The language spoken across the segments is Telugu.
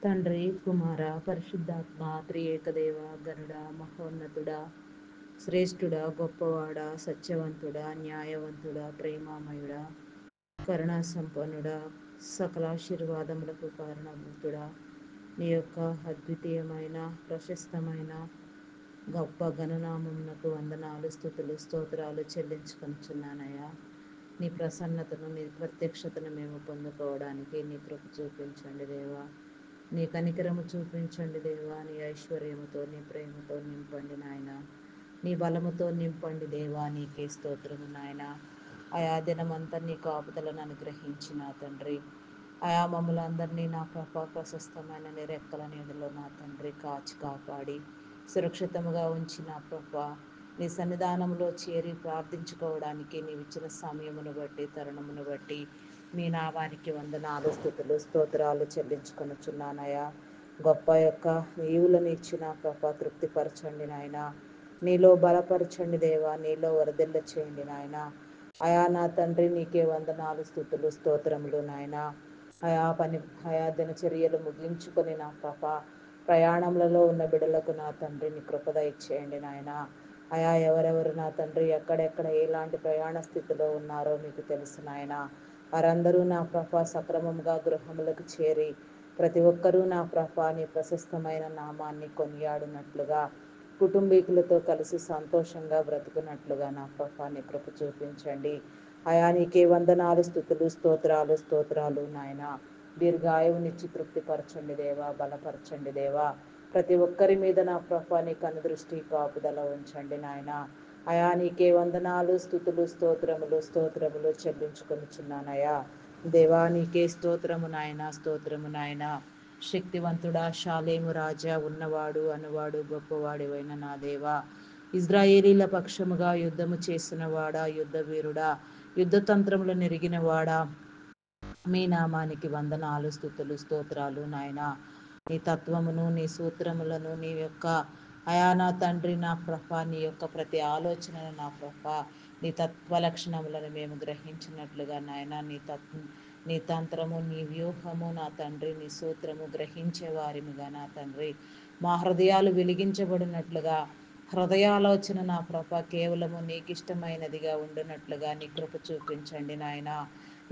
తండ్రి, కుమార, పరిశుద్ధాత్మ, త్రియేకదేవ, గరుడ, మహోన్నతుడా, శ్రేష్ఠుడా, గొప్పవాడా, సత్యవంతుడా, న్యాయవంతుడా, ప్రేమామయుడా, కరుణా సంపన్నుడా, సకలాశీర్వాదములకు కారణభూతుడా, నీ యొక్క అద్వితీయమైన ప్రశస్తమైన గొప్ప గణనామమునకు వందనాలు, స్థుతులు, స్తోత్రాలు చెల్లించుకొనిచున్నానయ్యా. నీ ప్రసన్నతను, నీ ప్రత్యక్షతను మేము పొందుకోవడానికి నీ కృప చూపించండి దేవా. నీ కనికరము చూపించండి దేవా. నీ ఐశ్వర్యముతో, నీ ప్రేమతో నింపండి నాయన. నీ బలముతో నింపండి దేవా. నీకే స్తోత్రము నాయన. ఆయా దినమంతా నీ కాపుదలను అనుగ్రహించిన తండ్రి, ఆయా మమ్మలందరినీ నా ప్రభా ప్రశస్తమైన నీ రెక్కల నీడలో నా తండ్రి కాచి కాపాడి సురక్షితముగా ఉంచిన ప్రభా, నీ సన్నిధానంలో చేరి ప్రార్థించుకోవడానికి నీవిచ్చిన సమయమును బట్టి, తరుణమును బట్టి మీ నామానికి వందనాలు, స్థుతులు, స్తోత్రాలు చెల్లించుకొనుచున్నానయ్యా. గొప్ప యొక్క ఈవులను ఇచ్చిన ప్రభా తృప్తిపరచండి నాయన. నీలో బలపరచండి దేవా. నీలో వరదల్ల చేయండి నాయన. అయా నా తండ్రి, నీకే వందనాలు, స్థుతులు, స్తోత్రములు నాయన. ఆయా దినచర్యలు ముగించుకొని నా ప్రభా ప్రయాణములలో ఉన్న బిడ్డలకు నా తండ్రి నీ కృపద ఇచ్చేయండి నాయన. అయా ఎవరెవరు నా తండ్రి ఎక్కడెక్కడ ఎలాంటి ప్రయాణ స్థితిలో ఉన్నారో మీకు తెలుసు నాయన. వారందరూ నా ప్రభా సక్రమంగా గృహములకు చేరి ప్రతి ఒక్కరూ నా ప్రభా నీ ప్రశస్తమైన నామాన్ని కొనియాడినట్లుగా, కుటుంబీకులతో కలిసి సంతోషంగా బ్రతుకున్నట్లుగా నా ప్రభా నీ కృప చూపించండి. అయా నీకే వందనాలు, స్థుతులు, స్తోత్రాలు నాయన. దీర్ఘాయువునిచ్చి తృప్తిపరచండి దేవా. బలపరచండి దేవా. ప్రతి ఒక్కరి మీద నా ప్రభా నీ కనుదృష్టి కాపుదల ఉంచండి నాయన. అయా నీకే వందనాలు, స్థుతులు, స్తోత్రములు చెల్లించుకొనిచున్నానయ్యా. దేవా నీకే స్తోత్రము నాయన, స్తోత్రము నాయన. శక్తివంతుడా, శాలేము రాజా, ఉన్నవాడు అనువాడు గొప్పవాడివైన నా దేవా, ఇజ్రాయేలీల పక్షముగా యుద్ధము చేసిన వాడా, యుద్ధ వీరుడా, యుద్ధ తంత్రములు నెరిగిన వాడా, మీ నామానికి వందనాలు, స్థుతులు, స్తోత్రాలు నాయన. నీ తత్వమును, నీ సూత్రములను, నీ యొక్క అయా నా తండ్రి నా ప్రభ, నీ యొక్క ప్రతి ఆలోచనను నా ప్రభ, నీ తత్వ లక్షణములను మేము గ్రహించినట్లుగా నాయన, నీ తంత్రము, నీ వ్యూహము నా తండ్రి, నీ సూత్రము గ్రహించే వారిముగా నా తండ్రి, మా హృదయాలు వెలిగించబడినట్లుగా, హృదయాలోచన నా ప్రభ కేవలము నీకు ఇష్టమైనదిగా ఉండునట్లుగా నీ కృప చూపించండి నాయన.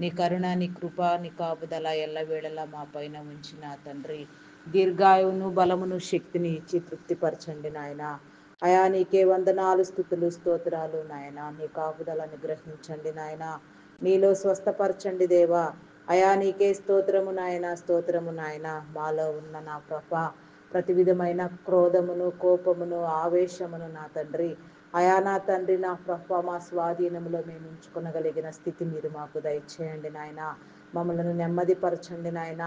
నీ కరుణ, నీ కృప, నీ కాపుదల ఎల్లవేళలా మా పైన ఉంచి నా తండ్రి దీర్ఘాయువును, బలమును, శక్తిని ఇచ్చి తృప్తిపరచండి నాయన. అయా నీకే వందనాలు, స్థుతులు, స్తోత్రాలు నాయన. నీ కాపుదలను గ్రహించండి నాయన. నీలో స్వస్థపరచండి దేవా. అయా నీకే స్తోత్రము నాయన, స్తోత్రము నాయన. మాలో ఉన్న నా ప్రభ ప్రతి విధమైన క్రోధమును, కోపమును, ఆవేశమును నా తండ్రి, అయా నా తండ్రి నా ప్రభ మా స్వాధీనంలో మేము ఉంచుకొనగలిగిన స్థితి మీరు మాకు దయచేయండి నాయన. మమ్మలను నెమ్మదిపరచండి నాయన.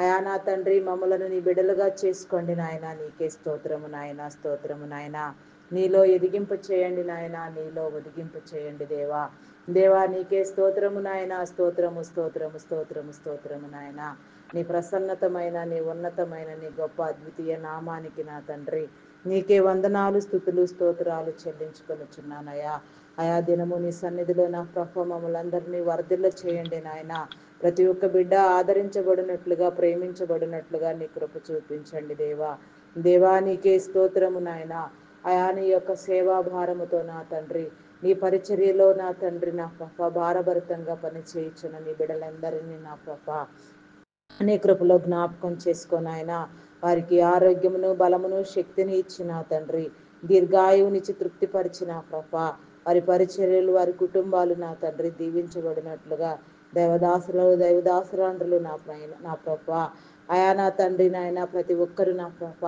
అయా నా తండ్రి మమ్మలను నీ బిడలుగా చేసుకోండి నాయన. నీకే స్తోత్రము నాయన, స్తోత్రము నాయన. నీలో ఎదిగింపు చేయండి నాయన. నీలో ఒదిగింపు చేయండి దేవా. దేవా నీకే స్తోత్రము నాయన, స్తోత్రము నాయన. నీ ప్రసన్నతమైన, నీ ఉన్నతమైన, నీ గొప్ప అద్వితీయ నామానికి నా తండ్రి నీకే వందనాలు, స్థుతులు, స్తోత్రాలు చెల్లించుకొనిచున్నానయ్యా. ఆయా దినము నీ సన్నిధిలో నా ప్రభ మమ్మల్ందరినీ వర్ధిల్ల చేయండి నాయన. ప్రతి ఒక్క బిడ్డ ఆదరించబడినట్లుగా, ప్రేమించబడినట్లుగా నీ కృప చూపించండి దేవా. దేవా నీకే స్తోత్రము నాయన. అయా నీ యొక్క సేవాభారముతో నా తండ్రి, నీ పరిచర్యలో నా తండ్రి నా ప్రభ భారభరితంగా పనిచేయించిన నీ బిడ్డలందరినీ నా ప్రభ నీ కృపలో జ్ఞాపకం చేసుకొని ఆయన వారికి ఆరోగ్యమును, బలమును, శక్తిని ఇచ్చిన తండ్రి, దీర్ఘాయువునిచ్చి తృప్తిపరిచిన ప్రభ వారి పరిచర్యలు, వారి కుటుంబాలు నా తండ్రి దీవించబడినట్లుగా దైవదాసురాండ్రులు నా ప్రభ అయా నా తండ్రి నాయన ప్రతి ఒక్కరు నా ప్రభ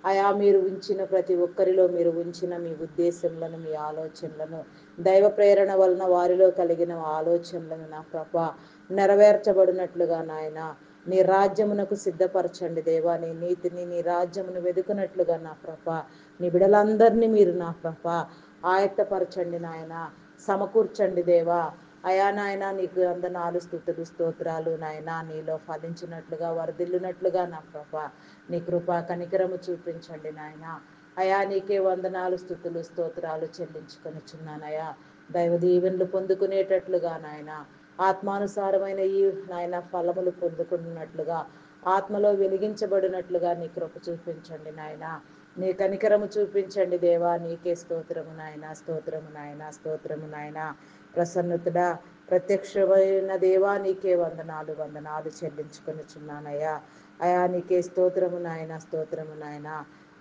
అయా మీరు ఉంచిన ప్రతి ఒక్కరిలో మీరు ఉంచిన మీ ఉద్దేశములను, మీ ఆలోచనలను, దైవ ప్రేరణ వలన వారిలో కలిగిన ఆలోచనలను నా ప్రభ నెరవేర్చబడినట్లుగా నాయన నీ రాజ్యమునకు సిద్ధపరచండి దేవా. నీ నీతిని, నీ రాజ్యమును వెదుకున్నట్లుగా నా ప్రభ నీ బిడలందరినీ మీరు నా ప్రభ ఆయత్తపరచండి నాయన. సమకూర్చండి దేవా. అయా నాయన నీకు వందనాలు, స్థుతులు, స్తోత్రాలు నాయన. నీలో ఫలించినట్లుగా, వర్ధిల్లునట్లుగా నా ప్రభ నీ కృప కనికరము చూపించండి నాయన. అయా నీకే వందనాలు, స్థుతులు, స్తోత్రాలు చెల్లించుకొనిచున్నానయా. దైవ దీవెనలు పొందుకునేటట్లుగా నాయన, ఆత్మానుసారమైన ఈ నాయన ఫలములు పొందుకున్నట్లుగా, ఆత్మలో వెలిగించబడినట్లుగా నీ కృప చూపించండి నాయన. నీ కనికరము చూపించండి దేవా. నీకే స్తోత్రము నాయన, స్తోత్రము నాయన, స్తోత్రము నాయన. ప్రసన్నతుడా, ప్రత్యక్షమైన దేవా, నీకే వందనాలు వందనాలు చెల్లించుకొనిచున్నానయ్యా. అయా నీకే స్తోత్రము నాయన, స్తోత్రము నాయన.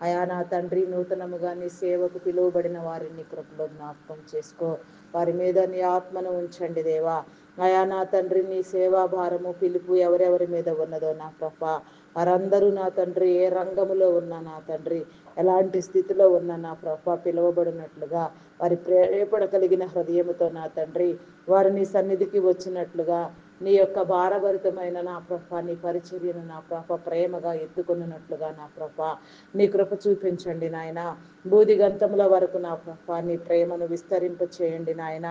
అయా నా తండ్రి, నూతనముగా నీ సేవకు పిలువబడిన వారిని కృపలో జ్ఞాపకం చేసుకో. వారి మీద నీ ఆత్మను ఉంచండి దేవా. అయా నా తండ్రి, నీ సేవా భారము పిలుపు ఎవరెవరి మీద ఉన్నదో నా ప్రభ, వారందరూ నా తండ్రి ఏ రంగములో ఉన్నా నా తండ్రి, ఎలాంటి స్థితిలో ఉన్న నా ప్రభ, పిలువబడినట్లుగా వారి ప్రేరేపణ కలిగిన హృదయముతో నా తండ్రి వారు నీ సన్నిధికి వచ్చినట్లుగా నీ యొక్క భారభరితమైన నా ప్రభ, నీ పరిచర్యను నా ప్రభ ప్రేమగా ఎత్తుకొనున్నట్లుగా నా ప్రభ నీ కృప చూపించండి నాయన. బూదిగంతముల వరకు నా ప్రభ నీ ప్రేమను విస్తరింప చేయండి నాయన.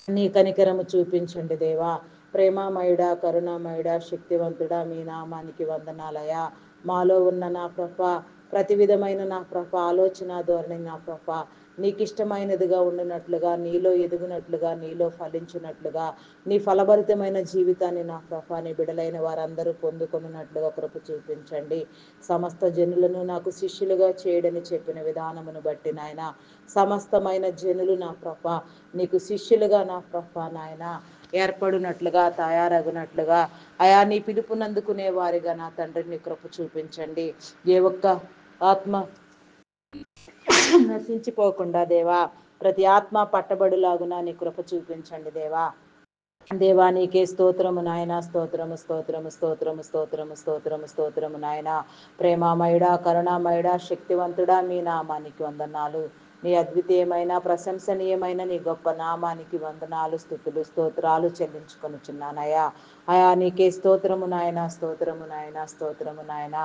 నీ కనికరము చూపించండి దేవా. ప్రేమామయుడా, కరుణామయుడా, శక్తివంతుడా, మీ నామానికి వందనాలయా. మాలో ఉన్న నా ప్రభ ప్రతి విధమైన నా ప్రభ ఆలోచన ధోరణి నా ప్రభ నీకు ఇష్టమైనదిగా ఉండినట్లుగా, నీలో ఎదుగునట్లుగా, నీలో ఫలించినట్లుగా, నీ ఫలభరితమైన జీవితాన్ని నా ప్రభ నీ బిడలైన వారందరూ పొందుకున్నట్లుగా కృప చూపించండి. సమస్త జనులను నాకు శిష్యులుగా చేయడని చెప్పిన విధానమును బట్టి నాయన, సమస్తమైన జనులు నా ప్రభ నీకు శిష్యులుగా నా ప్రభ నాయన ఏర్పడినట్లుగా, తయారగునట్లుగా, అయా నీ పిలుపునందుకునే వారిగా నా తండ్రిని కృప చూపించండి. ఏ ఒక్క ఆత్మ నశించిపోకుండా దేవా, ప్రతి ఆత్మ పట్టబడులాగున నీ కృప చూపించండి దేవా. దేవా నీకే స్తోత్రము నాయన, స్తోత్రము స్తోత్రము స్తోత్రము స్తోత్రము స్తోత్రము స్తోత్రము నాయన. ప్రేమామయుడా, కరుణామయుడా, శక్తివంతుడా, మీ నామానికి వందనాలు. నీ అద్వితీయమైన ప్రశంసనీయమైన నీ గొప్ప నామానికి వందనాలు, స్తుతులు, స్తోత్రాలు చెల్లించుకొనుచున్నానయ్యా. అయా నీకే స్తోత్రము నాయన, స్తోత్రము నాయన, స్తోత్రము నాయన.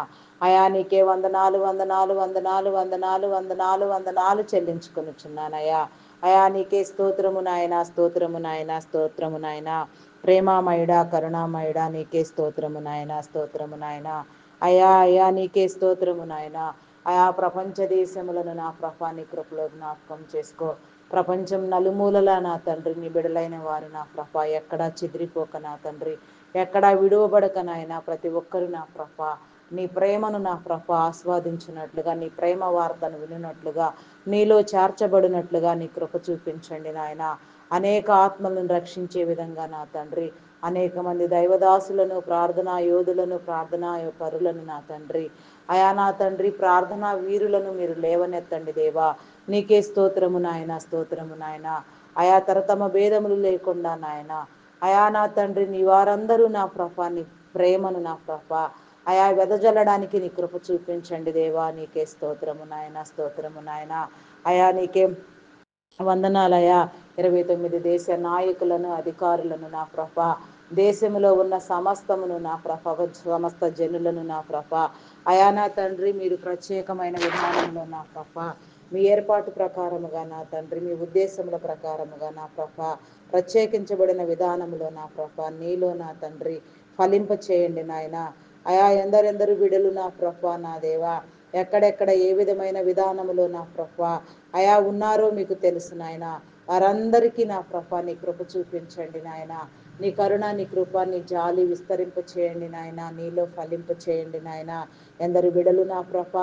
అయా నీకే వందనాలు వందనాలు వందనాలు వందనాలు వందనాలు వందనాలు చెల్లించుకొనుచున్నానయ్యా. అయా నీకే స్తోత్రము నాయన, స్తోత్రము నాయన, స్తోత్రము నాయన. ప్రేమామయుడా, కరుణామయుడా, నీకే స్తోత్రము నాయన, స్తోత్రము నాయన. అయా అయా నీకే స్తోత్రము నాయన. ఆయా ప్రపంచ దేశములను నా ప్రభాని కృపలో జ్ఞాపకం చేసుకో. ప్రపంచం నలుమూలలా నా తండ్రి నీ బిడలైన వారు నా ప్రభ ఎక్కడా చెదిరిపోక నా తండ్రి, ఎక్కడా విడువబడక నాయన, ప్రతి ఒక్కరు నా ప్రభ నీ ప్రేమను నా ప్రభ ఆస్వాదించినట్లుగా, నీ ప్రేమ వార్తను వినున్నట్లుగా, నీలో చేర్చబడినట్లుగా నీ కృప చూపించండి నాయన. అనేక ఆత్మలను రక్షించే విధంగా నా తండ్రి అనేక మంది దైవదాసులను, ప్రార్థనా యోధులను, ప్రార్థనా పరులను నా తండ్రి, అయా నా తండ్రి ప్రార్థనా వీరులను మీరు లేవనెత్తండి దేవా. నీకే స్తోత్రము నాయన, స్తోత్రము నాయన. అయా తరతమ భేదములు లేకుండా నాయన, అయా నా తండ్రి నీ వారందరూ నా ప్రభ నీ ప్రేమను నా ప్రభ అయా వెదజల్లడానికి నీ కృప చూపించండి దేవా. నీకే స్తోత్రము నాయన, స్తోత్రము నాయన. అయా నీకే వందనాలయా. 29 దేశ నాయకులను, అధికారులను నా ప్రభ, దేశంలో ఉన్న సమస్తమును నా ప్రభ, సమస్త జనులను నా ప్రభ, అయా నా తండ్రి మీరు ప్రత్యేకమైన విధానంలో నా ప్రభ, మీ ఏర్పాటు ప్రకారముగా నా తండ్రి, మీ ఉద్దేశముల ప్రకారముగా నా ప్రభ, ప్రత్యేకించబడిన విధానములో నా ప్రభ, నీలో నా తండ్రి ఫలింప చేయండి నాయన. అయా ఎందరెందరు బిడలు నా ప్రభ నా దేవా, ఎక్కడెక్కడ ఏ విధమైన విధానములో నా ప్రభ అయా ఉన్నారో మీకు తెలుసు నాయన. వారందరికీ నా ప్రభ నీ కృప చూపించండి నాయన. నీ కరుణ, నీ కృప, నీ జాలి విస్తరింప చేయండి నాయన. నీలో ఫలింప చేయండి నాయన. ఎందరు బిడలు నా ప్రభ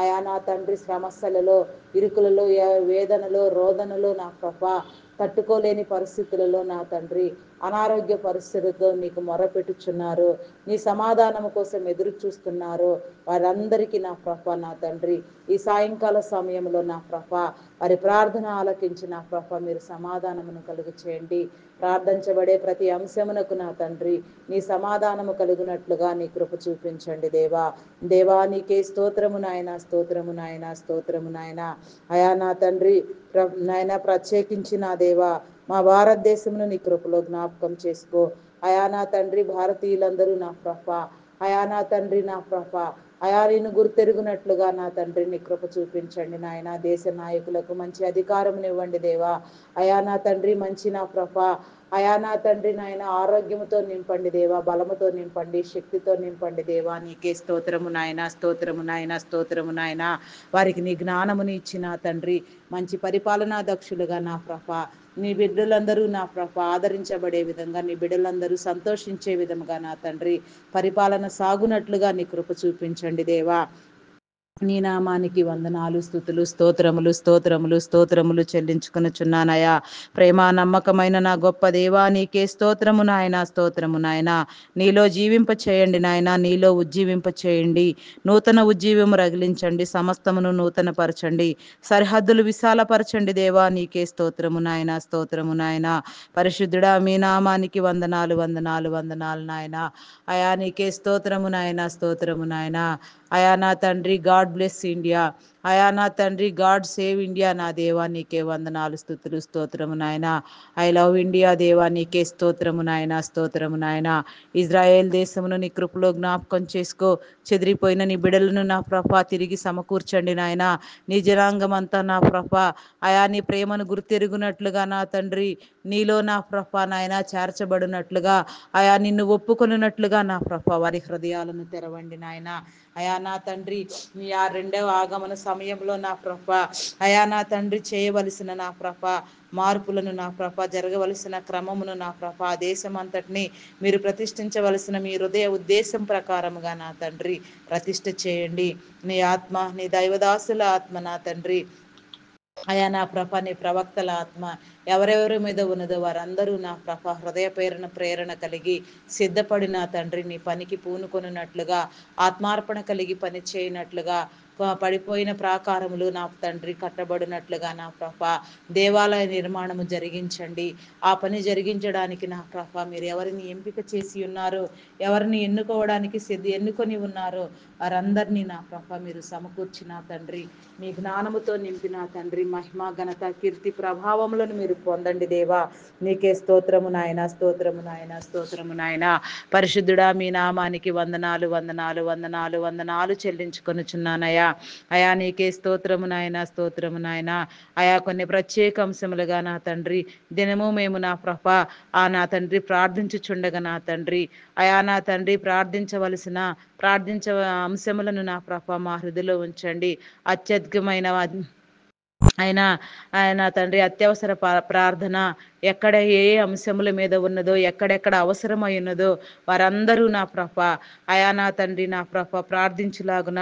అయా నా తండ్రి సమస్యలలో, ఇరుకులలో, వేదనలో, రోదనలో నా ప్రభ తట్టుకోలేని పరిస్థితులలో నా తండ్రి అనారోగ్య పరిస్థితులతో నీకు మొరపెట్టుచున్నారు, నీ సమాధానం కోసం ఎదురు చూస్తున్నారు. వారందరికీ నా ప్రభ నా తండ్రి ఈ సాయంకాల సమయంలో నా ప్రభ వారి ప్రార్థన ఆలకించి నా ప్రభ మీరు సమాధానమును కలుగు చేయండి. ప్రార్థించబడే ప్రతి అంశమునకు నా తండ్రి నీ సమాధానము కలుగునట్లుగా నీ కృప చూపించండి దేవా. దేవా నీకే స్తోత్రము నాయన, స్తోత్రము నాయన, స్తోత్రము నాయన. అయా నా తండ్రి నాయన ప్రత్యేకించి నా దేవా మా భారతదేశమును నీ కృపలో జ్ఞాపకం చేసుకో. అయా నా తండ్రి భారతీయులందరూ నా ప్రభ, అయా నా తండ్రి నా ప్రభ అయా నిన్ను గుర్తెరుగునట్లుగా నా తండ్రి నీ కృప చూపించండి నాయన. దేశ నాయకులకు మంచి అధికారం ఇవ్వండి దేవా. అయా నా తండ్రి మంచి నా ప్రభ, అయా నా తండ్రి నాయన ఆరోగ్యముతో నింపండి దేవా, బలముతో నింపండి, శక్తితో నింపండి దేవా. నీకే స్తోత్రము నాయన, స్తోత్రము నాయన, స్తోత్రము నాయన. వారికి నీ జ్ఞానముని ఇచ్చిన తండ్రి మంచి పరిపాలనా దక్షులుగా నా ప్రభ, నీ బిడ్డలందరూ నా ప్రభ ఆదరించబడే విధంగా, నీ బిడ్డలందరూ సంతోషించే విధముగా నా తండ్రి పరిపాలన సాగునట్లుగా నీ కృప చూపించండి దేవా. నీ నామానికి వందనాలు, స్తుతులు, స్తోత్రములు, స్తోత్రములు, స్తోత్రములు చెల్లించుకొనుచున్నానయ్యా. ప్రేమ నమ్మకమైన నా గొప్ప దేవా నీకే స్తోత్రము నాయన, స్తోత్రము నాయన. నీలో జీవింప చేయండి నాయన, నీలో ఉజ్జీవింప చేయండి. నూతన ఉజ్జీవము రగిలించండి, సమస్తమును నూతన పరచండి, సరిహద్దులు విశాలపరచండి దేవా. నీకే స్తోత్రము నాయన, స్తోత్రము నాయన. పరిశుద్ధుడా మీ నామానికి వందనాలు, వందనాలు, వందనాలు నాయన. అయా నీకే స్తోత్రము నాయన, స్తోత్రము నాయన. అయా నా తండ్రి గాడ్ బ్లెస్ ఇండియా, అయా నా తండ్రి గాడ్ సేవ్ ఇండియా. నా దేవా నీకే వందనాలు, స్తుతులు, స్తోత్రము నాయన. ఐ లవ్ ఇండియా దేవా నీకే స్తోత్రము నాయన, స్తోత్రము నాయన. ఇజ్రాయేల్ దేశమును నీ కృపలో జ్ఞాపకం చేసుకో. చెదిరిపోయిన నీ బిడలను నా ప్రభ తిరిగి సమకూర్చండి నాయన. నీ జనాంగం అంతా నా ప్రభ అయా నీ ప్రేమను గుర్తెరుగునట్లుగా నా తండ్రి నీలో నా ప్రభ నాయన చేర్చబడినట్లుగా, అయా నిన్ను ఒప్పుకొనున్నట్లుగా నా ప్రభ వారి హృదయాలను తెరవండి నాయన. అయా నా తండ్రి నీ ఆ రెండవ ఆగమన సమయంలో నా ప్రభ, అయా నా తండ్రి చేయవలసిన నా ప్రభ మార్పులను నా ప్రభ, జరగవలసిన క్రమమును నా ప్రభ, ఆ దేశం అంతటిని మీరు ప్రతిష్ఠించవలసిన మీ హృదయ ఉద్దేశం ప్రకారముగా నా తండ్రి ప్రతిష్ఠ చేయండి. నీ ఆత్మ, నీ దైవదాసుల ఆత్మ నా తండ్రి, అయా నా ప్రభ నీ ప్రవక్తల ఆత్మ ఎవరెవరి మీద ఉన్నదో వారందరూ నా ప్రభ హృదయ ప్రేరణ కలిగి సిద్ధపడిన తండ్రి నీ పనికి పూనుకొనున్నట్లుగా, ఆత్మార్పణ కలిగి పని చేయనట్లుగా, పడిపోయిన ప్రాకారములు నా తండ్రి కట్టబడినట్లుగా నా ప్రభ దేవాలయ నిర్మాణము జరిగించండి. ఆ పని జరిగించడానికి నా ప్రభ మీరు ఎవరిని ఎంపిక చేసి ఉన్నారో, ఎవరిని ఎన్నుకోవడానికి ఎన్నుకొని ఉన్నారో వారందరినీ నా ప్రభ మీరు సమకూర్చిన తండ్రి మీ జ్ఞానముతో నింపిన తండ్రి మహిమ ఘనత కీర్తి ప్రభావములను మీరు పొందండి దేవా. నీకే స్తోత్రము నాయన, స్తోత్రము నాయన, స్తోత్రము నాయన. పరిశుద్ధుడా మీ నామానికి వందనాలు, వందనాలు, వందనాలు, వందనాలు చెల్లించుకొనుచున్నానయ్యా. అయా నీకే స్తోత్రము నాయన, స్తోత్రము నాయన. అయా కొన్ని ప్రత్యేక అంశములుగా నా తండ్రి దినము మేము నా ప్రభ నా తండ్రి ప్రార్థించుచుండగా నా తండ్రి, అయా నా తండ్రి ప్రార్థించ అంశములను నా ప్రభ మా హృదయలో ఉంచండి. అత్యధికమైన అయినా ఆయన తండ్రి అత్యవసర ప్రార్థన ఎక్కడ ఏ అంశముల మీద ఉన్నదో, ఎక్కడెక్కడ అవసరమై ఉన్నదో వారందరూ నా ప్రభ అయా నా తండ్రి నా ప్రభ ప్రార్థించులాగున,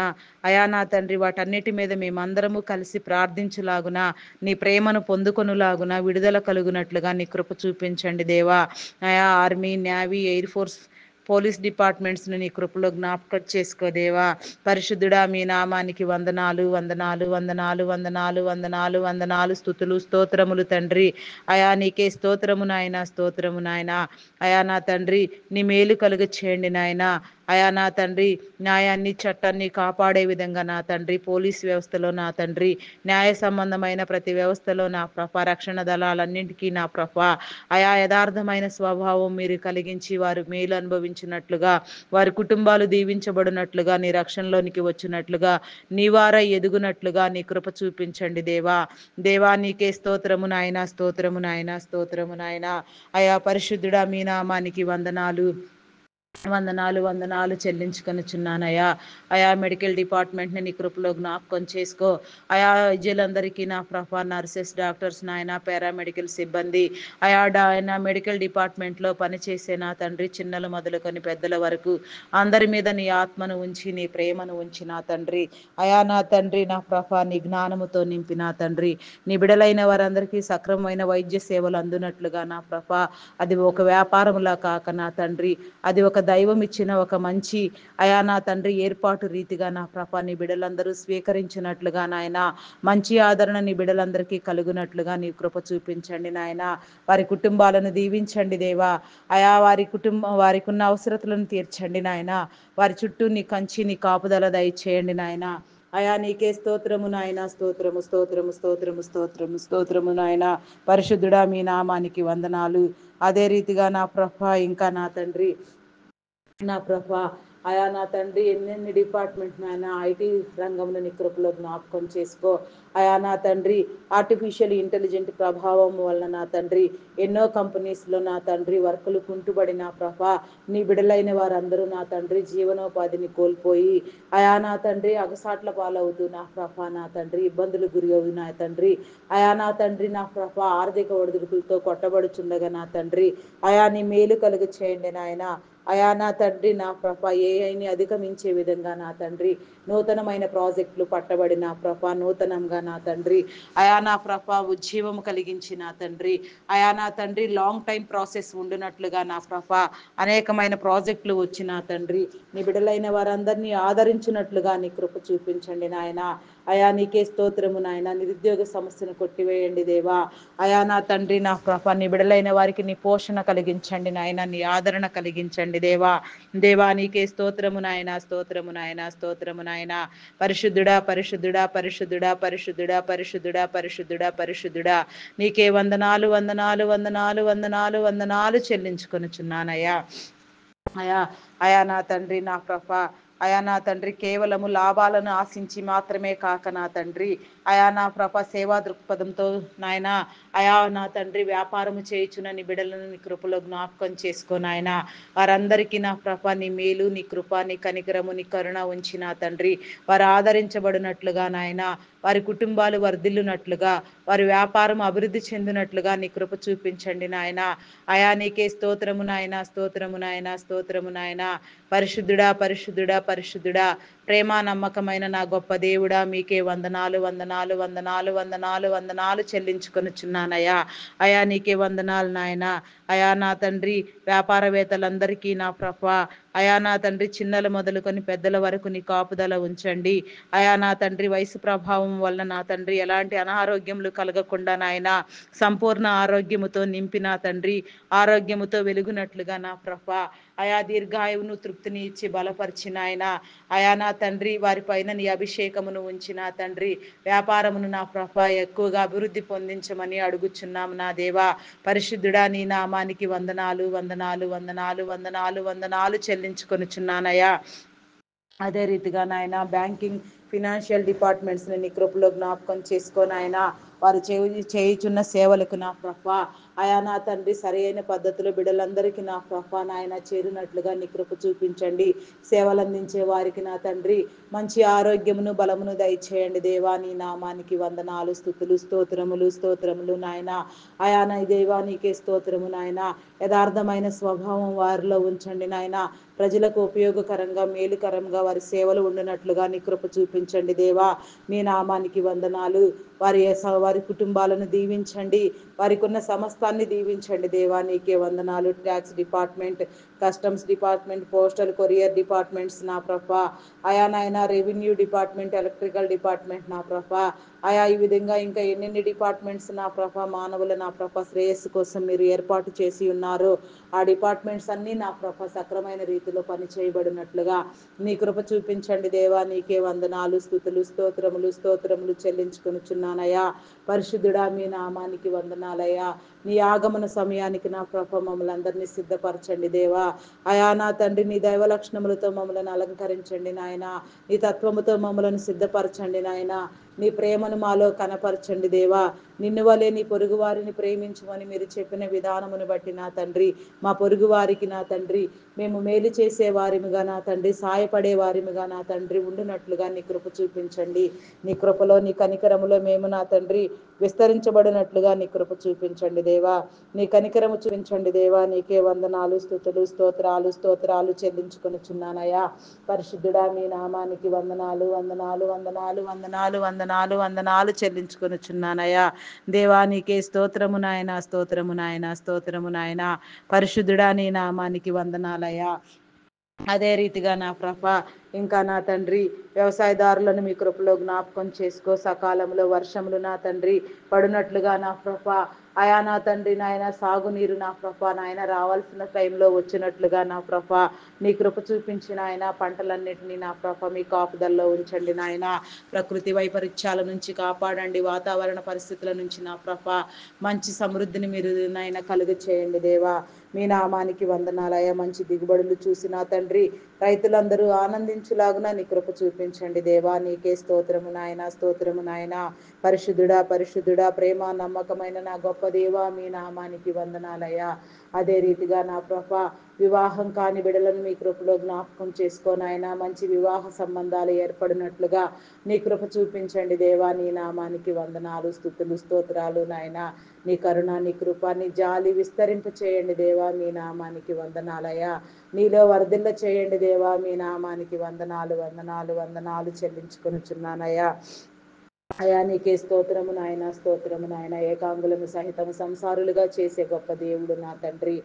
అయా నా తండ్రి వాటన్నిటి మీద మేమందరము కలిసి ప్రార్థించులాగున, నీ ప్రేమను పొందుకొనులాగున, విడుదల కలుగునట్లుగా నీ కృప చూపించండి దేవా. అయా army, navy, air force, police డిపార్ట్మెంట్స్ని నీ కృపలో జ్ఞాపకం చేసుకోదేవా. పరిశుద్ధుడా మీ నామానికి వందనాలు, వందనాలు, వందనాలు, వందనాలు, వందనాలు, వందనాలు, స్తుతులు, స్తోత్రములు తండ్రి. అయా నీకే స్తోత్రము నాయన, స్తోత్రము నాయన. అయా నా తండ్రి నీ మేలు కలుగ చేయండి నాయన. అయా నా తండ్రి న్యాయాన్ని చట్టాన్ని కాపాడే విధంగా నా తండ్రి పోలీస్ వ్యవస్థలో నా తండ్రి న్యాయ సంబంధమైన ప్రతి వ్యవస్థలో నా ప్రభ రక్షణ దళాలన్నింటికీ నా ప్రభ అయా యథార్థమైన స్వభావం మీరు కలిగించి వారు మేలు అనుభవించినట్లుగా, వారి కుటుంబాలు దీవించబడినట్లుగా, నీ రక్షణలోనికి వచ్చినట్లుగా, నీ వారై ఎదుగునట్లుగా నీ కృప చూపించండి దేవా. దేవా నీకే స్తోత్రము నాయన, స్తోత్రము నాయన, స్తోత్రము నాయన. అయా పరిశుద్ధుడా మీ నామానికి వందనాలు, వందనాలు, వందనాలు చెల్లించుకొనుచున్నానయ్యా. అయా మెడికల్ డిపార్ట్మెంట్ని నీ కృపలో జ్ఞాపకం చేసుకో. అయా వైద్యులందరికీ నా ప్రభ నర్సెస్, డాక్టర్స్ నాయన, పారామెడికల్ సిబ్బంది, అయా ఆయన మెడికల్ డిపార్ట్మెంట్లో పనిచేసే నా తండ్రి చిన్నలు మొదలుకొని పెద్దల వరకు అందరి మీద నీ ఆత్మను ఉంచి, నీ ప్రేమను ఉంచి నా తండ్రి, అయా నా తండ్రి నా ప్రభ నీ జ్ఞానముతో నింపి నా తండ్రి నీ బిడలైన వారందరికీ సక్రమమైన వైద్య సేవలు అందునట్లుగా నా ప్రభ అది ఒక వ్యాపారములా కాక నా తండ్రి అది ఒక దైవం ఇచ్చిన ఒక మంచి అయా నా తండ్రి ఏర్పాటు రీతిగా నా ప్రభ నీ బిడలందరూ స్వీకరించినట్లుగా నాయన మంచి ఆదరణ నీ బిడలందరికీ కలుగునట్లుగా నీ కృప చూపించండి నాయన. వారి కుటుంబాలను దీవించండి దేవా. అయా వారికి ఉన్న అవసరతలను తీర్చండి నాయన. వారి చుట్టూ నీ కంచి నీ కాపుదల దయచేయండి నాయన. అయా నీకే స్తోత్రము నాయన, స్తోత్రము, స్తోత్రము, స్తోత్రము, స్తోత్రము, స్తోత్రము నాయన. పరిశుద్ధుడా మీ నామానికి వందనాలు. అదే రీతిగా నా ప్రభ ఇంకా నా తండ్రి నా ప్రభ అయా నా తండ్రి ఎన్నెన్ని డిపార్ట్మెంట్ నాయన ఐటీ రంగంలో నీ కృపలో జ్ఞాపకం చేసుకో. అయా నా తండ్రి ఆర్టిఫిషియల్ ఇంటెలిజెంట్ ప్రభావం వలన నా తండ్రి ఎన్నో కంపెనీస్లో నా తండ్రి వర్కులు కుంటుబడిన ప్రభా నీ బిడలైన వారందరూ నా తండ్రి జీవనోపాధిని కోల్పోయి అయా నా తండ్రి అగసాట్ల పాలవుతూ నా ప్రభా నా తండ్రి ఇబ్బందులు గురి అవు నా తండ్రి అయా నా తండ్రి నా ప్రభా ఆర్థిక ఒడిదుడుకులతో కొట్టబడుచుండగా నా తండ్రి అయా నీ మేలు కలుగు చేయండి నాయన. అయా నా తండ్రి నా ప్రభా ఏఐని అధిగమించే విధంగా నా తండ్రి నూతనమైన ప్రాజెక్టులు పట్టబడి నా ప్రభా నూతనంగా నా తండ్రి అయా నా ప్రభా ఉజ్జీవము కలిగించి నా తండ్రి అయా నా తండ్రి లాంగ్ టైం ప్రాసెస్ ఉండునట్లుగా నా ప్రభా అనేకమైన ప్రాజెక్టులు వచ్చి నా తండ్రి నీ బిడలైన వారందరినీ ఆదరించినట్లుగా నీ కృప చూపించండి నాయన. అయా నీకే స్తోత్రము నాయన. నిరుద్యోగ సమస్యను కొట్టివేయండి దేవా. అయా నా తండ్రి నా ప్రభా నీ బిడలైన వారికి నీ పోషణ కలిగించండి నాయన, నీ ఆదరణ కలిగించండి దేవా. దేవా నీకే స్తోత్రము నాయన, స్తోత్రము నాయన, స్తోత్రము నాయన. పరిశుద్ధుడా పరిశుద్ధుడా పరిశుద్ధుడా పరిశుద్ధుడా పరిశుద్ధుడా పరిశుద్ధుడా పరిశుద్ధుడా నీకే వందనాలు వందనాలు వందనాలు వందనాలు వందనాలు చెల్లించుకొనుచున్నానయ్యా. అయా అయా నా తండ్రి నా ప్రభా అయా నా తండ్రి కేవలము లాభాలను ఆశించి మాత్రమే కాక నా తండ్రి అయా నా ప్రభ సేవా దృక్పథంతో నాయన అయా నా తండ్రి వ్యాపారము చేయుచున్న నీ బిడలను నీ కృపలో జ్ఞాపకం చేసుకో నాయన. వారందరికీ నా ప్రభ నీ మేలు నీ కృప నీ కనికరము నీ కరుణ ఉంచి నా తండ్రి వారు ఆదరించబడినట్లుగా నాయన, వారి కుటుంబాలు వర్ధిల్లునట్లుగా, వారి వ్యాపారం అభివృద్ధి చెందినట్లుగా నీ కృప చూపించండి నాయన. అయా నీకే స్తోత్రము నాయన, స్తోత్రము నాయన, స్తోత్రము నాయన. పరిశుద్ధుడా పరిశుద్ధుడా పరిశుద్ధుడా ప్రేమ నమ్మకమైన నా గొప్ప దేవుడా మీకే వందనాలు వందనాలు వందనాలు వందనాలు వందనాలు చెల్లించుకొనుచున్నానయ్యా. అయా నీకే వందనాలు నాయన. అయా నా తండ్రి వ్యాపారవేత్తలందరికీ నా ప్రభా అయా నా తండ్రి చిన్నల మొదలుకొని పెద్దల వరకు నీ కాపుదల ఉంచండి. అయా నా తండ్రి వయసు ప్రభావం వలన నా తండ్రి ఎలాంటి అనారోగ్యములు కలగకుండా నాయన సంపూర్ణ ఆరోగ్యముతో నింపి నా తండ్రి ఆరోగ్యముతో వెలుగునట్లుగా నా ప్రభా అయా దీర్ఘాయువును తృప్తిని ఇచ్చి బలపరిచిన ఆయన అయా నా తండ్రి వారి పైన నీ అభిషేకమును ఉంచి నా తండ్రి వ్యాపారమును నా ప్రభా ఎక్కువగా అభివృద్ధి పొందించమని అడుగుచున్నాం నా దేవా. పరిశుద్ధుడా నీ నామానికి వందనాలు వందనాలు వందనాలు వందనాలు వందనాలు చెల్లించుకొనుచున్నానయ్యా. అదే రీతిగా నాయన బ్యాంకింగ్ ఫినాన్షియల్ డిపార్ట్మెంట్స్ని నీ కృపలో జ్ఞాపకం చేసుకొని ఆయన వారు చేయుచున్న సేవలకు నా ప్రభా అయా నా తండ్రి సరైన పద్ధతిలో బిడ్డలందరికీ నా ప్రభా నాయన చేరినట్లుగా నీ కృప చూపించండి. సేవలు అందించే వారికి నా తండ్రి మంచి ఆరోగ్యమును బలమును దయచేయండి దేవా. నీ నామానికి వందనాలు స్తుతులు స్తోత్రములు స్తోత్రములు నాయన. అయా నా దేవా నీకే స్తోత్రము నాయన. యథార్థమైన స్వభావం వారిలో ఉంచండి నాయన. ప్రజలకు ఉపయోగకరంగా మేలుకరంగా వారి సేవలు ఉండినట్లుగా నీ కృప చూపించండి దేవా. నీ నామానికి వందనాలు. వారి కుటుంబాలను దీవించండి. వారికి ఉన్న సమస్తాన్ని దీవించండి దేవా. నీకే వందనాలు. Tax department, customs department, postal courier departments నా ప్రభా అయా నాయన రెవెన్యూ డిపార్ట్మెంట్, ఎలక్ట్రికల్ డిపార్ట్మెంట్ నా ప్రభా అయా ఈ విధంగా ఇంకా ఎన్నెన్ని డిపార్ట్మెంట్స్ నా ప్రభా మానవుల నా ప్రభా శ్రేయస్సు కోసం మీరు ఏర్పాటు చేసి ఉన్నారు. ఆ డిపార్ట్మెంట్స్ అన్నీ నా ప్రభా సక్రమైన రీతిలో పనిచేయబడినట్లుగా నీ కృప చూపించండి దేవా. నీకే వందనాలు స్తుతులు స్తోత్రములు స్తోత్రములు చెల్లించుకొనుచున్నానయ్యా. పరిశుద్ధుడా మీ నామానికి వందనాలయ్యా. నీ ఆగమన సమయానికి నా ప్రభ మమ్మల్ని అందరినీ సిద్ధపరచండి దేవా. అయా నా తండ్రి నీ దైవ లక్షణములతో మమ్మల్ని అలంకరించండి నాయన. నీ తత్వముతో మమ్మల్ని సిద్ధపరచండి నాయన. నీ ప్రేమను మాలో కనపరచండి దేవా. నిన్ను వలె నీ పొరుగు వారిని ప్రేమించమని మీరు చెప్పిన విధానమును బట్టి నా తండ్రి మా పొరుగు వారికి నా తండ్రి మేము మేలు చేసే వారిమిగా నా తండ్రి సాయపడే వారిమిగా నా తండ్రి ఉండునట్లుగా నీ కృప చూపించండి. నీ కృపలో నీ కనికరములో మేము నా తండ్రి విస్తరించబడినట్లుగా నీ కృప చూపించండి దేవా. నీ కనికరము చూపించండి దేవా. నీకే వందనాలు స్తుతులు స్తోత్రాలు స్తోత్రాలు చెల్లించుకొనుచున్నానయ్యా. పరిశుద్ధుడా మీ నామానికి వందనాలు వందనాలు వందనాలు వందనాలు వందనాలు వందనాలు చెల్లించుకొనుచున్నానయ్యా. దేవా నీకే స్తోత్రము నాయన, స్తోత్రము నాయన, స్తోత్రము నాయన. పరిశుద్ధుడా నీ నామానికి వందనాలయ్యా. అదే రీతిగా నా ప్రభ ఇంకా నా తండ్రి వ్యవసాయదారులను మీ కృపలో జ్ఞాపకం చేసుకో. సకాలంలో వర్షములు నా తండ్రి పడినట్లుగా నా ప్రభ అయా నా తండ్రి నాయన సాగునీరు నా ప్రభ నాయన రావాల్సిన టైంలో వచ్చినట్లుగా నా ప్రభ నీ కృప చూపించిన ఆయన పంటలన్నిటినీ నా ప్రభ మీ కాపుదల్లో ఉంచండి నాయన. ప్రకృతి వైపరీత్యాల నుంచి కాపాడండి. వాతావరణ పరిస్థితుల నుంచి నా ప్రభ మంచి సమృద్ధిని మీరు నాయన కలుగ చేయండి దేవా. మీ నామానికి వందనాలయ. మంచి దిగుబడులు చూసి నా తండ్రి రైతులందరూ ఆనందించులాగున నీ కృప చూపించండి దేవా. నీకే స్తోత్రము నాయన, స్తోత్రము నాయన. పరిశుద్ధుడా పరిశుద్ధుడా, ప్రేమ నమ్మకమైన నా గొప్ప దేవా, మీ నామానికి వందనాలయ్యా. అదే రీతిగా నా ప్రభ, వివాహం కాని బిడలను మీ కృపలో జ్ఞాపకం చేసుకోనాయన. మంచి వివాహ సంబంధాలు ఏర్పడినట్లుగా నీ కృప చూపించండి దేవా. నీ నామానికి వందనాలు, స్తుతులు, స్తోత్రాలు నాయన. నీ కరుణ, నీ కృప, నీ జాలి విస్తరింప చేయండి దేవా. మీ నామానికి వందనాలయ్యా. నీలో వరదిల్ల చేయండి దేవా. మీ నామానికి వందనాలు వందనాలు వందనాలు చెల్లించుకొనుచున్నానయ్యా. అయా నీకే స్తోత్రము నాయన, స్తోత్రము నాయన. ఏకాంగులను సహితము సంసారులుగా చేసే గొప్ప దేవుడు నా తండ్రి.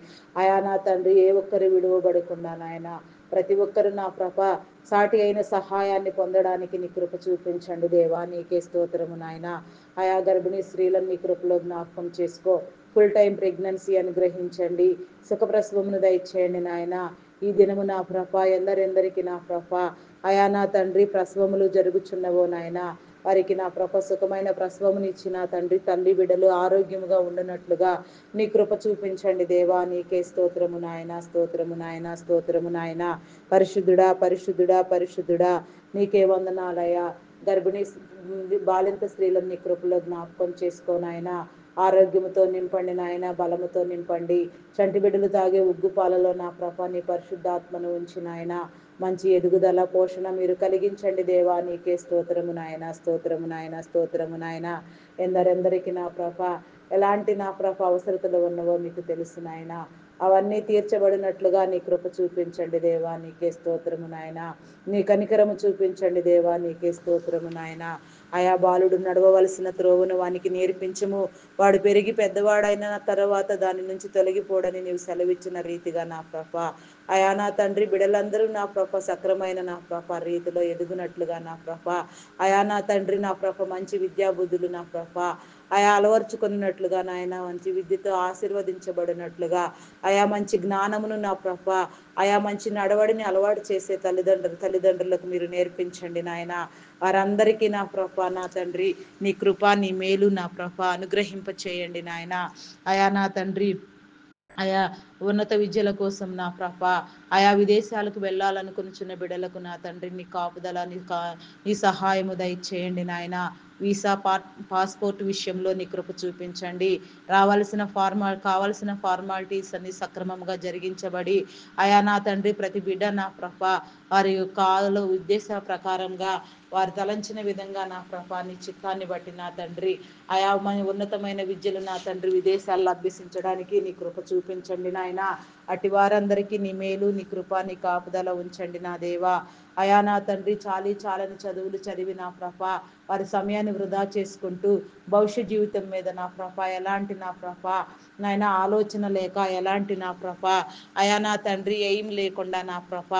అయా నా తండ్రి, ఏ ఒక్కరు విడువబడకుండా నాయన, ప్రతి ఒక్కరు నా ప్రభ సాటి అయిన సహాయాన్ని పొందడానికి నీ కృప చూపించండి దేవా. నీకే స్తోత్రము నాయన. ఆయా గర్భిణీ స్త్రీలను నీ కృపలో జ్ఞాపకం చేసుకో. ఫుల్ టైం ప్రెగ్నెన్సీ అనుగ్రహించండి. సుఖప్రసవమును దయచేయండి నాయన. ఈ దినము నా ప్రభ ఎందరెందరికి నా ప్రభ అయా నా తండ్రి ప్రసవములు జరుగుచున్నవో నాయన, వారికి నా ప్రభ సుఖమైన ప్రసవమునిచ్చి నా తండ్రి తల్లి బిడ్డలు ఆరోగ్యముగా ఉండునట్లుగా నీ కృప చూపించండి దేవా. నీకే స్తోత్రము నాయన, స్తోత్రము నాయన, స్తోత్రము నాయన. పరిశుద్ధుడా పరిశుద్ధుడా పరిశుద్ధుడా, నీకే వందనాలయ్యా. గర్భిణీ బాలింత స్త్రీలను నీ కృపలో జ్ఞాపకం చేసుకోనాయన. ఆరోగ్యముతో నింపండి నాయన, బలముతో నింపండి. చంటి బిడ్డలు తాగే ఉగ్గు పాలలో నా ప్రభ నీ పరిశుద్ధాత్మను ఉంచి నాయన, మంచి ఎదుగుదల పోషణ మీరు కలిగించండి దేవా. నీకే స్తోత్రము నాయన, స్తోత్రము నాయన, స్తోత్రము నాయన. ఎందరెందరికి నా ప్రభ ఎలాంటి నా ప్రభ అవసరతలు ఉన్నవో మీకు తెలుసు నాయన. అవన్నీ తీర్చబడినట్లుగా నీ కృప చూపించండి దేవా. నీకే స్తోత్రము నాయన. నీ కనికరము చూపించండి దేవా. నీకే స్తోత్రము నాయన. ఆయా బాలుడు నడవవలసిన త్రోవను వానికి నేర్పించము. వాడు పెరిగి పెద్దవాడైన తర్వాత దాని నుంచి తొలగిపోడని నీవు సెలవిచ్చిన రీతిగా నా ప్రభ అయా నా తండ్రి బిడలందరూ నా ప్రభ సక్రమైన నా ప్రభ రీతిలో ఎదుగునట్లుగా నా ప్రభ అయా నా తండ్రి నా ప్రభ మంచి విద్యా బుద్ధులు నా ప్రభ ఆయా అలవర్చుకున్నట్లుగా నాయన, మంచి విద్యతో ఆశీర్వదించబడినట్లుగా ఆయా మంచి జ్ఞానమును నా ప్రభ ఆయా మంచి నడవడిని అలవాటు చేసే తల్లిదండ్రులకు మీరు నేర్పించండి నాయన. వారందరికీ నా ప్రభ నా తండ్రి నీ కృప నీ మేలు నా ప్రభ అనుగ్రహింప చేయండి నాయన. అయా నా తండ్రి ఆయా ఉన్నత విద్యల కోసం నా ప్రభ ఆయా విదేశాలకు వెళ్ళాలనుకున్న బిడ్డలకు నా తండ్రి నీ కాపుదల నీ సహాయము దయచేయండి నాయన. వీసా పాస్పోర్ట్ విషయంలో నీ కృప చూపించండి. కావలసిన ఫార్మాలిటీస్ అన్ని సక్రమంగా జరిగించబడి ఆయా నా తండ్రి ప్రతి బిడ్డ నా ప్రభ వారి కాల ఉద్దేశ ప్రకారంగా వారు తలంచిన విధంగా నా ప్రభ నీ చిత్తాన్ని బట్టి నా తండ్రి ఆయా ఉన్నతమైన విద్యలు నా తండ్రి విదేశాల్లో అభ్యసించడానికి నీ కృప చూపించండి నాయన. అటు వారందరికీ నీ మేలు నీ కృప నీ కాపుదల ఉంచండి నా దేవా. అయా నా తండ్రి చాలని చదువులు చదివి నా ప్రభ వారి సమయాన్ని వృధా చేసుకుంటూ భవిష్య జీవితం మీద నా ప్రభ ఎలాంటి నా ప్రభ నాయన ఆలోచన లేక ఎలాంటి నా ప్రభ అయా నా తండ్రి ఎయిమ్ లేకుండా నా ప్రభ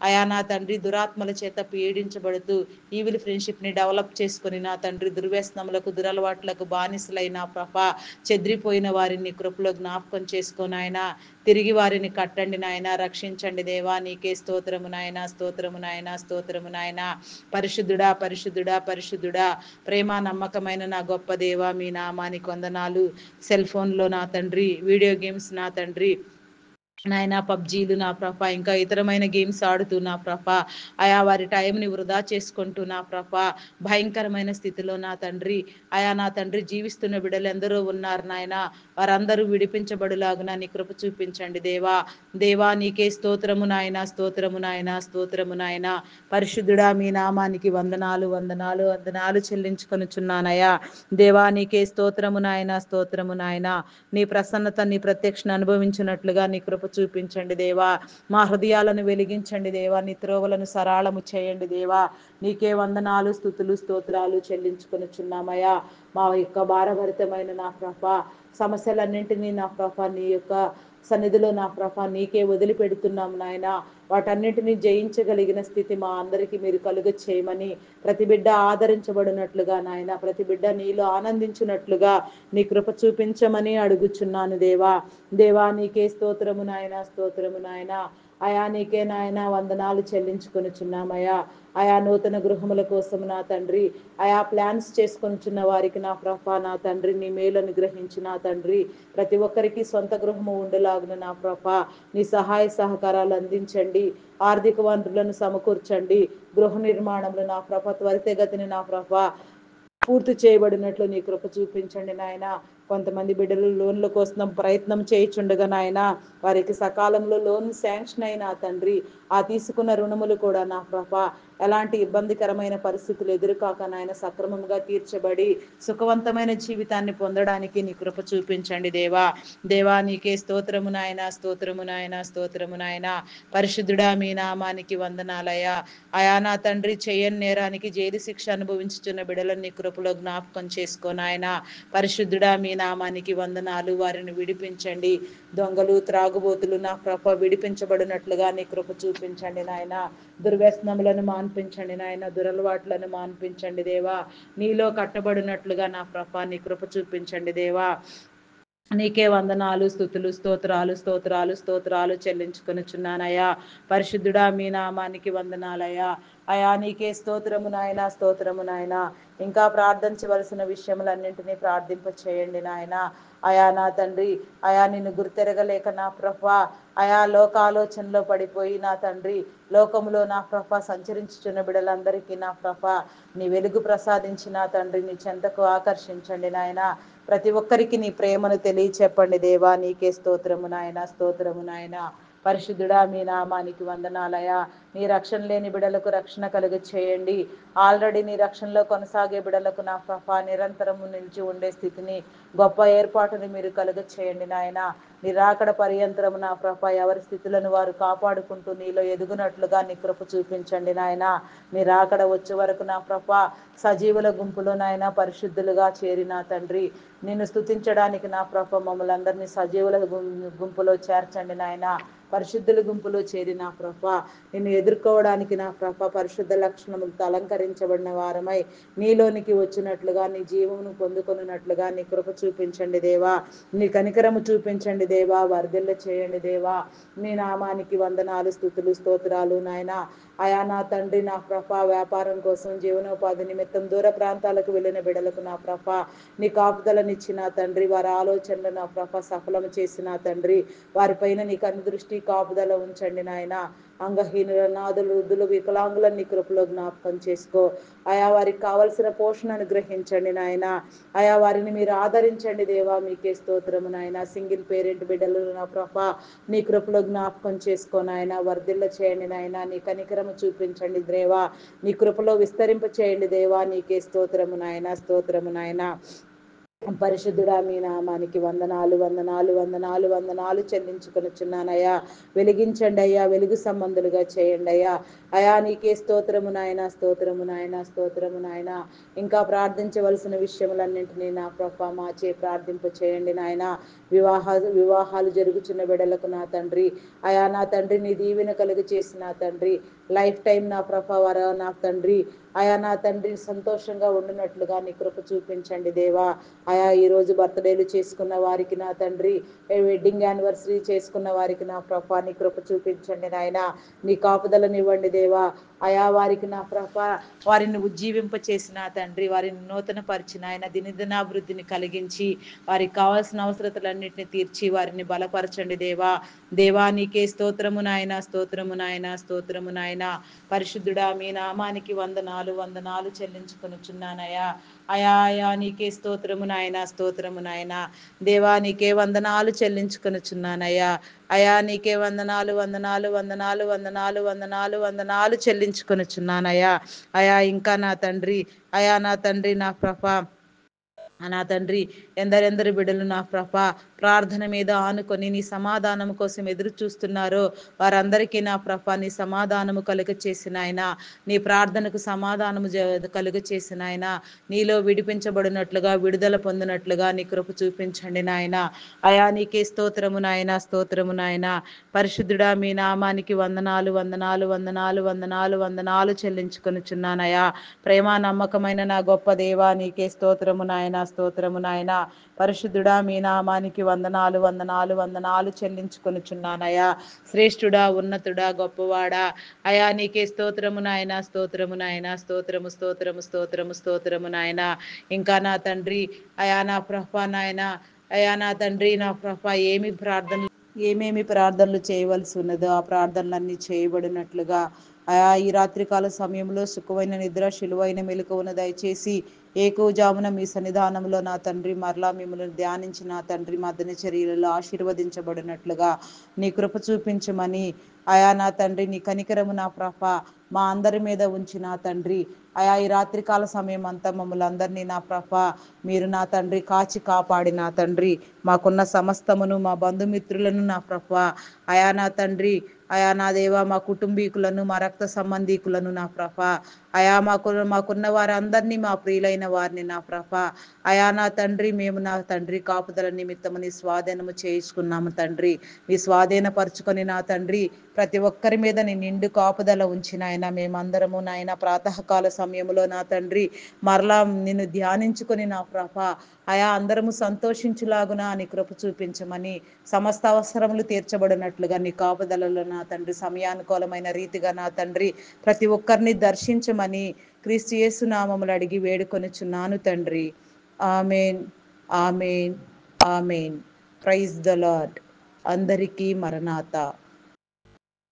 అయా నా తండ్రి దురాత్మల చేత పీడించబడుతూ ఈవిల్ ఫ్రెండ్షిప్ ని డెవలప్ చేసుకుని నా తండ్రి దుర్వ్యసనములకు దురలవాట్లకు బానిసలైన ప్రభ చెద్రిపోయిన వారిని కృపలో జ్ఞాపకం చేసుకొని ఆయన తిరిగి వారిని కట్టండి నాయన, రక్షించండి దేవా. నీకే స్తోత్రము నాయన, స్తోత్రము నాయన, స్తోత్రము నాయన. పరిశుద్ధుడా పరిశుద్ధుడా పరిశుద్ధుడా, ప్రేమ నమ్మకమైన నా గొప్ప దేవా, మీ నామానికి వందనాలు. సెల్ ఫోన్లో నా తండ్రి వీడియో గేమ్స్ నా తండ్రి నాయన పబ్జీలు నా ప్రభ ఇంకా ఇతరమైన గేమ్స్ ఆడుతూ నా ప్రభ ఆయా వారి టైంని వృధా చేసుకుంటూ నా ప్రభ భయంకరమైన స్థితిలో నా తండ్రి ఆయా నా తండ్రి జీవిస్తున్న బిడ్డలు ఎందరో ఉన్నారు నాయన. వారందరూ విడిపించబడులాగున నీ కృప చూపించండి దేవా. దేవా నీకే స్తోత్రము నాయన, స్తోత్రము నాయన, స్తోత్రము నాయన. పరిశుద్ధుడా మీ నామానికి వందనాలు వందనాలు వందనాలు చెల్లించుకొనుచున్నానయ్యా. దేవా నీకే స్తోత్రము నాయన, స్తోత్రము నాయన. నీ ప్రసన్నత నీ ప్రత్యక్షను అనుభవించినట్లుగా నీ కృప చూపించండి దేవా. మా హృదయాలను వెలిగించండి దేవా. నీ త్రోవలను సరాళము చేయండి దేవా. నీకే వందనాలు స్తుతులు స్తోత్రాలు చెల్లించుకొనుచున్నామయ్యా. మా యొక్క భారభరితమైన నా ప్రభ సమస్యలన్నింటినీ నా ప్రభ నీ యొక్క సన్నిధిలో నా ప్రభ నీకే వదిలిపెడుతున్నాం నాయన. వాటన్నిటిని జయించగలిగిన స్థితి మా అందరికీ మీరు కలుగ చేయమని, ప్రతి బిడ్డ ఆదరించబడినట్లుగా నాయన, ప్రతి బిడ్డ నీలో ఆనందించినట్లుగా నీ కృప చూపించమని అడుగుచున్నాను దేవా. దేవా నీకే స్తోత్రము నాయన, స్తోత్రము నాయన. అయా నీకే నాయన వందనాలు చెల్లించుకొనుచున్నామయ్యా. ఆయా నూతన గృహముల కోసం నా తండ్రి, ఆయా ప్లాన్స్ చేసుకొనిచున్న వారికి నా ప్రభ నా తండ్రి నీ మేలను గ్రహించి నా తండ్రి ప్రతి ఒక్కరికి సొంత గృహము ఉండేలాగున నా ప్రభ నీ సహాయ సహకారాలు అందించండి. ఆర్థిక వనరులను సమకూర్చండి. గృహ నిర్మాణంలో నా ప్రభ త్వరితగతిని నా ప్రభ పూర్తి చేయబడినట్లు నీ కృప చూపించండి నాయన. కొంతమంది బిడ్డలు లోన్ల కోసం ప్రయత్నం చేయుచుండగా నాయన వారికి సకాలంలో లోన్ శాంక్షన్ అయిన తండ్రి ఆ తీసుకున్న రుణములు కూడా నా ప్రభ ఎలాంటి ఇబ్బందికరమైన పరిస్థితులు ఎదురుకాక నాయన సక్రమంగా తీర్చబడి సుఖవంతమైన జీవితాన్ని పొందడానికి నీ కృప చూపించండి దేవా. దేవా నీకే స్తోత్రము నాయన, స్తోత్రము నాయన, స్తోత్రము నాయన. పరిశుద్ధుడా మీ నామానికి వందనాలయ్యా. అయా నా తండ్రి చేయని నేరానికి జైలు శిక్ష అనుభవించుచున్న బిడ్డలను నీ కృపలో జ్ఞాపకం చేసుకో నాయన. పరిశుద్ధుడా మీ నామానికి వందనాలు. వారిని విడిపించండి. దొంగలు త్రాగుబోతులు నా కృప విడిపించబడినట్లుగా నీ కృప చూపించండి నాయన. దుర్వ్యసనములను మాన్పించండి నాయన. దురలవాట్లను మాన్పించండి దేవా. నీలో కట్టబడినట్లుగా నా ప్రభ నీ కృప చూపించండి దేవా. నీకే వందనాలు, స్తుతులు, స్తోత్రాలు స్తోత్రాలు స్తోత్రాలు చెల్లించుకొనుచున్నానయ్యా. పరిశుద్ధుడా మీ నామానికి వందనాలయ్యా. అయా నీకే స్తోత్రము నాయన, స్తోత్రము నాయన. ఇంకా ప్రార్థించవలసిన విషయములన్నింటినీ ప్రార్థింప చేయండి నాయన. అయా నా తండ్రి, అయా నిన్ను గుర్తెరగలేక నా ప్రభా అయా లోకాలోచనలో పడిపోయి నా తండ్రి లోకములో నా ప్రభ సంచరించుచున్న బిడ్డలందరికీ నా ప్రభ నీ వెలుగు ప్రసాదించి నా తండ్రి నీ చెంతకు ఆకర్షించండి నాయన. ప్రతి ఒక్కరికి నీ ప్రేమను తెలియచెప్పండి దేవా. నీకే స్తోత్రము నాయన, స్తోత్రము నాయన. పరిశుద్ధుడా మీ నామానికి వందనాలయ. నీ రక్షణ లేని బిడలకు రక్షణ కలుగ చేయండి. ఆల్రెడీ నీ రక్షణలో కొనసాగే బిడలకు నా ప్రభ నిరంతరము నిలిచి ఉండే స్థితిని గొప్ప ఏర్పాటుని మీరు కలుగ చేయండి నాయన. నీ రాకడ పర్యంతరము నా ప్రభ ఎవరి స్థితులను వారు కాపాడుకుంటూ నీలో ఎదుగునట్లుగా నీ కృప చూపించండి నాయన. నీ రాకడ వచ్చే వరకు నా ప్రభ సజీవుల గుంపులో నాయన పరిశుద్ధులుగా చేరిన తండ్రి నిన్ను స్తుతించడానికి నా ప్రభ మమ్మల్ని అందరినీ సజీవుల గుంపులో చేర్చండి నాయన. పరిశుద్ధుల గుంపులో చేరిన ప్రభ నిన్ను ఎదుర్కోవడానికి నా ప్రభ పరిశుద్ధ లక్షణములతో అలంకరించబడిన వారమై నీలోనికి వచ్చినట్లుగా నీ జీవమును పొందుకొనున్నట్లుగా నీ కృప చూపించండి దేవా. నీ కనికరము చూపించండి దేవా. వర్ధిల్ల చేయండి దేవా. నీ నామానికి వందనాలు, స్తుతులు, స్తోత్రాలు నాయన. అయా నా తండ్రి నా ప్రభ వ్యాపారం కోసం జీవనోపాధి నిమిత్తం దూర ప్రాంతాలకు వెళ్ళిన బిడలకు నా ప్రభ నీ కాపుదలనిచ్చిన తండ్రి వారి ఆలోచనలు నా ప్రభ సఫలము చేసిన తండ్రి వారిపైన నీ కన్ను దృష్టి కాపుదల ఉంచండి నాయన. అంగహీనుల నాదులు వృద్ధులు వికలాంగులను నీ కృపలో జ్ఞాపకం చేసుకో. ఆయా వారికి కావలసిన పోషణను గ్రహించండి నాయన. ఆయా వారిని మీరు ఆదరించండి దేవా. మీకే స్తోత్రము నాయన. సింగిల్ పేరెంట్ బిడ్డలు నా ప్రభ నీ కృపలో జ్ఞాపకం చేసుకో నాయన. వర్ధిల్ల చేయండి నాయన. నీ కనికరము చూపించండి దేవా. నీ కృపలో విస్తరింప చేయండి దేవా. నీకే స్తోత్రము నాయన, స్తోత్రము నాయన. పరిశుద్ధుడా మీ నామానికి వందనాలు, వందనాలు, వందనాలు, వందనాలు చెల్లించుకొనుచున్నానయ్యా. వెలిగించండి అయ్యా. వెలుగు సంబంధులుగా చేయండి అయ్యా. అయా నీకే స్తోత్రము నాయన, స్తోత్రము నాయన, స్తోత్రము నాయన. ఇంకా ప్రార్థించవలసిన విషయములన్నింటినీ నా ప్రభ మాచే ప్రార్థింప చేయండి నాయన. వివాహాలు జరుగుచున్న బిడలకు నా తండ్రి అయా నా తండ్రి నీ దీవెన కలుగు చేసిన తండ్రి లైఫ్ టైం నా ప్రభ వర నా తండ్రి అయా నా తండ్రి సంతోషంగా ఉండినట్లుగా నీ కృప చూపించండి దేవా. అయా ఈరోజు బర్త్డేలు చేసుకున్న వారికి నా తండ్రి వెడ్డింగ్ యానివర్సరీ చేసుకున్న వారికి నా ప్రభ నీ కృప చూపించండి నాయన. నీ కాపుదలనివ్వండి దేవా. అయా వారికి నా ప్రభ వారిని ఉజ్జీవింప చేసిన తండ్రి వారిని నూతన పరిచిన ఆయన దినదినాభివృద్ధిని కలిగించి వారికి కావాల్సిన అవసరతలన్నింటినీ తీర్చి వారిని బలపరచండి దేవా. దేవా నీకే స్తోత్రము నాయన, స్తోత్రము నాయన, స్తోత్రము నాయన. పరిశుద్ధుడా మీ నామానికి వందనాలు, వందనాలు చెల్లించుకొనుచున్నానయ్యా. అయా అయా నీకే స్తోత్రము నాయన, స్తోత్రము నాయన. దేవా నీకే వందనాలు చెల్లించుకొనుచున్నానయ్యా. అయా నీకే వందనాలు, వందనాలు, వందనాలు, వందనాలు, వందనాలు, వందనాలు చెల్లించుకొనుచున్నానయ్యా. అయా ఇంకా నా తండ్రి అయా నా తండ్రి నా ప్రభ నా తండ్రి ఎందరెందరు బిడ్డలు నా ప్రభ ప్రార్థన మీద ఆనుకొని నీ సమాధానం కోసం ఎదురు చూస్తున్నారో వారందరికీ నా ప్రభ నీ సమాధానము కలుగ చేసిన ఆయన నీ ప్రార్థనకు సమాధానము కలుగ చేసిన ఆయన నీలో విడిపించబడినట్లుగా విడుదల పొందినట్లుగా నీ కృప చూపించండి నాయన. అయా నీకే స్తోత్రము నాయన, స్తోత్రము నాయన. పరిశుద్ధుడా మీ నామానికి వందనాలు, వందనాలు, వందనాలు, వందనాలు, వందనాలు చెల్లించుకొనుచున్నానయా. ప్రేమ నమ్మకమైన నా గొప్ప దేవా నీకే స్తోత్రము నాయన, స్తోత్రము నాయన. పరిశుద్ధుడా మీ నామానికి వందనాలు వందనాలు వందనాలు చెల్లించుకొనుచున్నానయ్యా. శ్రేష్ఠుడా, ఉన్నతుడా, గొప్పవాడా అయా, నీకే స్తోత్రము నాయన, స్తోత్రము నాయన, స్తోత్రము స్తోత్రము స్తోత్రము స్తోత్రము నాయన. ఇంకా నా తండ్రి అయా, నా ప్రభా నాయన, అయా నా తండ్రి, నా ప్రభా ఏమేమి ప్రార్థనలు చేయవలసి ఉన్నదో ఆ ప్రార్థనలన్నీ చేయబడినట్లుగా అయా, ఈ రాత్రికాల సమయంలో సుఖమైన నిద్ర, శిలువైన మెలకువను దయచేసి ఏకోజామున మీ సన్నిధానంలో నా తండ్రి మరలా మిమ్మల్ని ధ్యానించి నా తండ్రి మా దినచర్యలలో ఆశీర్వదించబడినట్లుగా నీ కృప చూపించమని అయా నా తండ్రి, నీ కనికరము నా ప్రభ మా అందరి మీద ఉంచి నా తండ్రి అయా, ఈ రాత్రికాల సమయం అంతా మమ్మల్ని అందరినీ నా ప్రభ మీరు నా తండ్రి కాచి కాపాడి నా తండ్రి మాకున్న సమస్తమును, మా బంధుమిత్రులను నా ప్రభ అయా నా తండ్రి, అయా నా దేవ, మా కుటుంబీకులను, మా రక్త సంబంధీకులను నా ప్రభ అయా, మాకున్న వారందరినీ, మా ప్రియులైన వారిని నా ప్రభ అయా నా తండ్రి, మేము నా తండ్రి కాపుదల నిమిత్తము నీ స్వాధీనము చేయించుకున్నాము తండ్రి. నీ స్వాధీనపరుచుకొని నా తండ్రి ప్రతి ఒక్కరి మీద నీ నిండు కాపుదల ఉంచిన ఆయన మేమందరము నాయన ప్రాతకాల సమయంలో నా తండ్రి మరలా నిన్ను ధ్యానించుకొని నా ప్రభ అయా అందరము సంతోషించులాగున నీ కృప చూపించమని, సమస్త అవసరములు తీర్చబడినట్లుగా నీ కాపుదలలో నా తండ్రి సమయానుకూలమైన రీతిగా నా తండ్రి ప్రతి ఒక్కరిని దర్శించమని క్రీస్తు యేసు నామములు అడిగి వేడుకొనుచున్నాను తండ్రి. Amen, amen, amen. Praise the Lord. అందరికీ మరణాత.